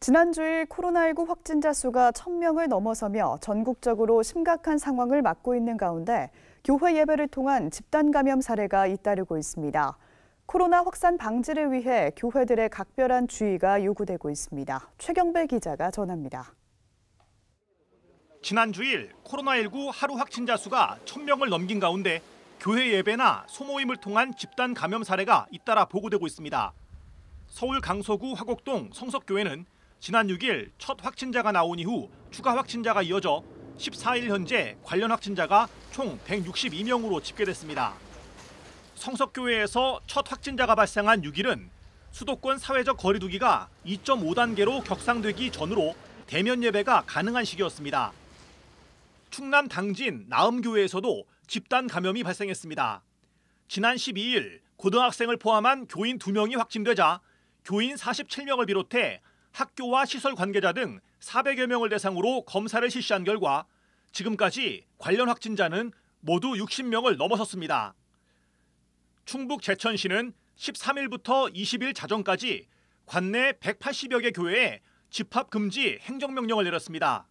지난 주일 코로나19 확진자 수가 1,000명을 넘어서며 전국적으로 심각한 상황을 맞고 있는 가운데 교회 예배를 통한 집단 감염 사례가 잇따르고 있습니다. 코로나 확산 방지를 위해 교회들의 각별한 주의가 요구되고 있습니다. 최경배 기자가 전합니다. 지난 주일 코로나19 하루 확진자 수가 1,000명을 넘긴 가운데 교회 예배나 소모임을 통한 집단 감염 사례가 잇따라 보고되고 있습니다. 서울 강서구 화곡동 성석교회는 지난 6일 첫 확진자가 나온 이후 추가 확진자가 이어져 14일 현재 관련 확진자가 총 162명으로 집계됐습니다. 성석교회에서 첫 확진자가 발생한 6일은 수도권 사회적 거리 두기가 2.5단계로 격상되기 전으로 대면 예배가 가능한 시기였습니다. 충남 당진 나음교회에서도 집단 감염이 발생했습니다. 지난 12일 고등학생을 포함한 교인 2명이 확진되자 교인 47명을 비롯해 학교와 시설 관계자 등 400여 명을 대상으로 검사를 실시한 결과 지금까지 관련 확진자는 모두 60명을 넘어섰습니다. 충북 제천시는 13일부터 20일 자정까지 관내 180여 개 교회에 집합 금지 행정명령을 내렸습니다.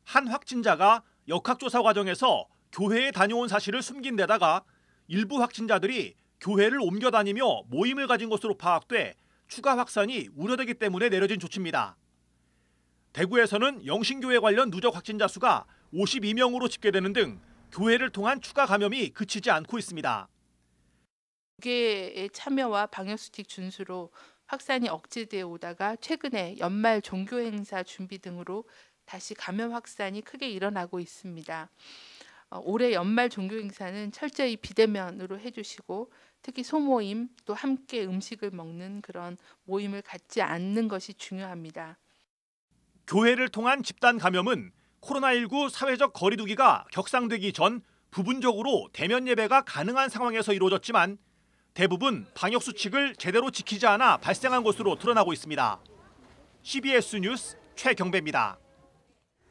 한 확진자가 역학조사 과정에서 교회에 다녀온 사실을 숨긴 데다가 일부 확진자들이 교회를 옮겨 다니며 모임을 가진 것으로 파악돼 추가 확산이 우려되기 때문에 내려진 조치입니다. 대구에서는 영신교회 관련 누적 확진자 수가 52명으로 집계되는 등 교회를 통한 추가 감염이 그치지 않고 있습니다. 교계의 참여와 방역수칙 준수로 확산이 억제되어 오다가 최근에 연말 종교행사 준비 등으로 다시 감염 확산이 크게 일어나고 있습니다. 올해 연말 종교행사는 철저히 비대면으로 해주시고 특히 소모임 또 함께 음식을 먹는 그런 모임을 갖지 않는 것이 중요합니다. 교회를 통한 집단 감염은 코로나19 사회적 거리 두기가 격상되기 전 부분적으로 대면 예배가 가능한 상황에서 이루어졌지만 대부분 방역 수칙을 제대로 지키지 않아 발생한 것으로 드러나고 있습니다. CBS 뉴스 최경배입니다.